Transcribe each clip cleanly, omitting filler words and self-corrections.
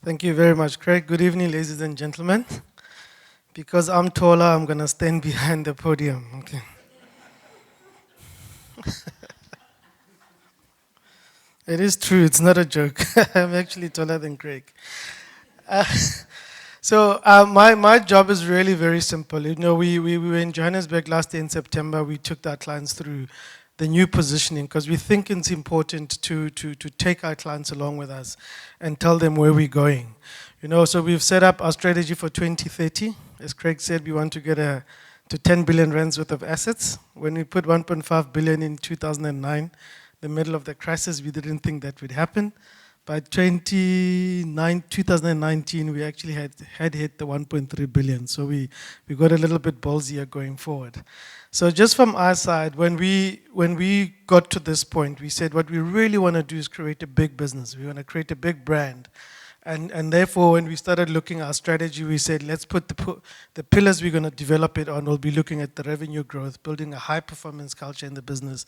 Thank you very much, Craig. Good evening, ladies and gentlemen. Because I'm taller, I'm going to stand behind the podium. Okay. It is true, it's not a joke. I'm actually taller than Craig. Uh, my job is really very simple. You know, we were in Johannesburg last year in September. We took our clients through the new positioning because we think it's important to take our clients along with us and tell them where we're going. You know, so we've set up our strategy for 2030. As Craig said, we want to get to 10 billion rands worth of assets. When we put 1.5 billion in 2009, the middle of the crisis, we didn't think that would happen. By 2019, we actually had hit the 1.3 billion. So we got a little bit ballsier going forward. So just from our side, when we got to this point, we said what we really want to do is create a big business. We want to create a big brand. And therefore, when we started looking at our strategy, we said, let's put the pillars we're going to develop it on. We'll be looking at the revenue growth, building a high-performance culture in the business,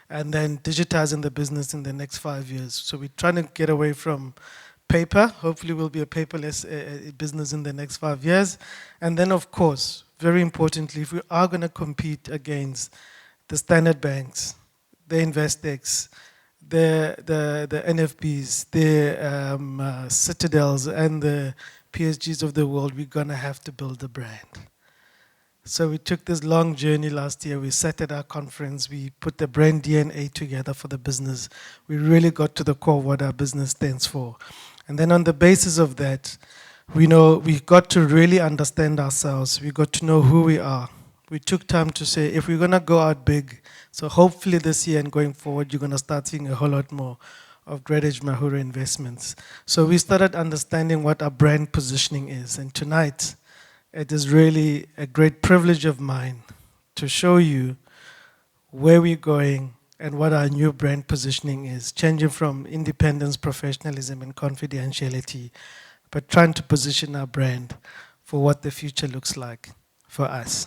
and then digitizing the business in the next 5 years. So we're trying to get away from paper. Hopefully, we'll be a paperless business in the next 5 years. And then, of course, very importantly, if we are going to compete against the standard banks, the Investex, the NFBs, the Citadels, and the PSGs of the world, we're going to have to build a brand. So we took this long journey last year. We sat at our conference. We put the brand DNA together for the business. We really got to the core of what our business stands for. And then on the basis of that, we know we got to really understand ourselves. We got to know who we are. We took time to say, if we're going to go out big, so hopefully this year and going forward, you're going to start seeing a whole lot more of Gradidge Mahura Investments. So we started understanding what our brand positioning is. And tonight, it is really a great privilege of mine to show you where we're going and what our new brand positioning is, changing from independence, professionalism, and confidentiality, but trying to position our brand for what the future looks like for us.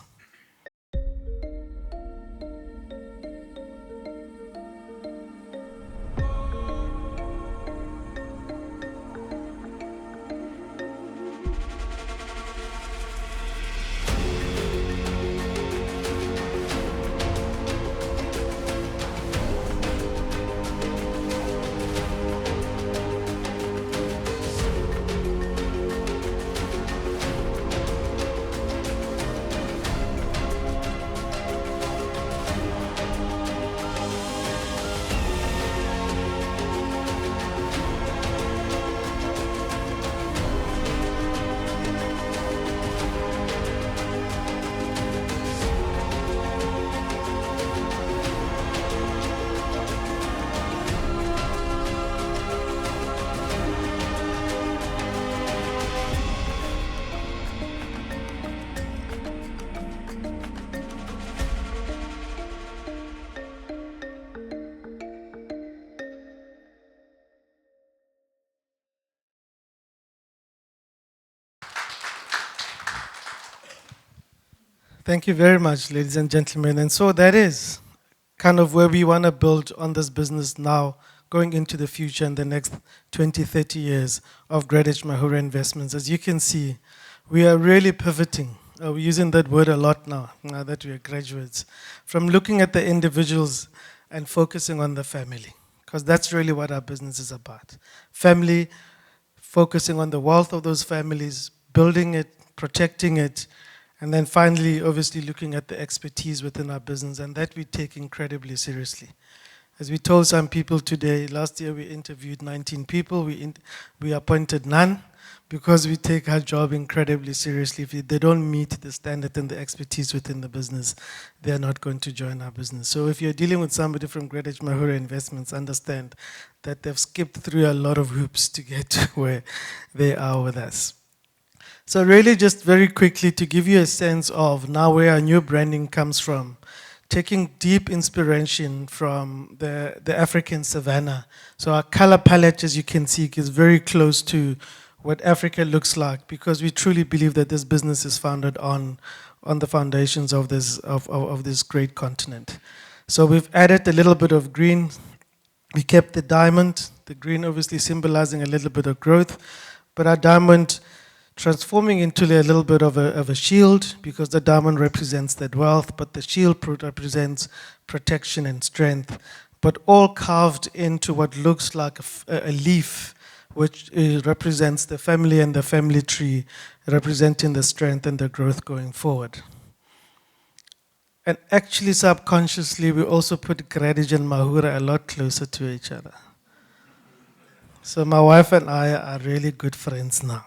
Thank you very much, ladies and gentlemen. And so that is kind of where we want to build on this business now, going into the future in the next 20, 30 years of Gradidge Mahura Investments. As you can see, we are really pivoting. We're using that word a lot now that we are graduates, from looking at the individuals and focusing on the family, because that's really what our business is about. Family, focusing on the wealth of those families, building it, protecting it, and then finally, obviously, looking at the expertise within our business, and that we take incredibly seriously. As we told some people today, last year we interviewed 19 people, we appointed none, because we take our job incredibly seriously. If they don't meet the standard and the expertise within the business, they are not going to join our business. So if you're dealing with somebody from Gradidge Mahura Investments, understand that they've skipped through a lot of hoops to get to where they are with us. So really just very quickly to give you a sense of now where our new branding comes from, taking deep inspiration from the African savanna. So our color palette, as you can see, is very close to what Africa looks like, because we truly believe that this business is founded on the foundations of this great continent. So we've added a little bit of green. We kept the diamond, the green obviously symbolizing a little bit of growth. but our diamond transforming into a little bit of a shield, because the diamond represents that wealth, but the shield represents protection and strength, but all carved into what looks like a leaf, which represents the family and the family tree, representing the strength and the growth going forward. And actually, subconsciously, we also put Gradidge and Mahura a lot closer to each other. So my wife and I are really good friends now.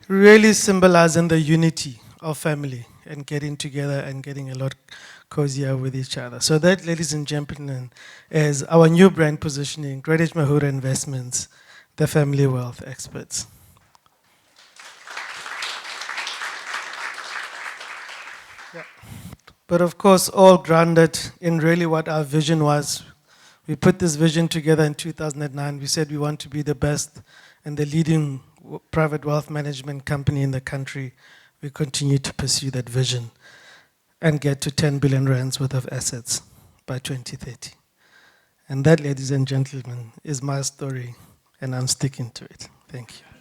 Really symbolizing the unity of family and getting together and getting a lot cozier with each other. So that, ladies and gentlemen, is our new brand positioning, Gradidge Mahura Investments, the family wealth experts. Yeah. But of course, all grounded in really what our vision was. We put this vision together in 2009. We said we want to be the best and the leading private wealth management company in the country. We continue to pursue that vision and get to 10 billion rands worth of assets by 2030. And that, ladies and gentlemen, is my story, and I'm sticking to it. Thank you.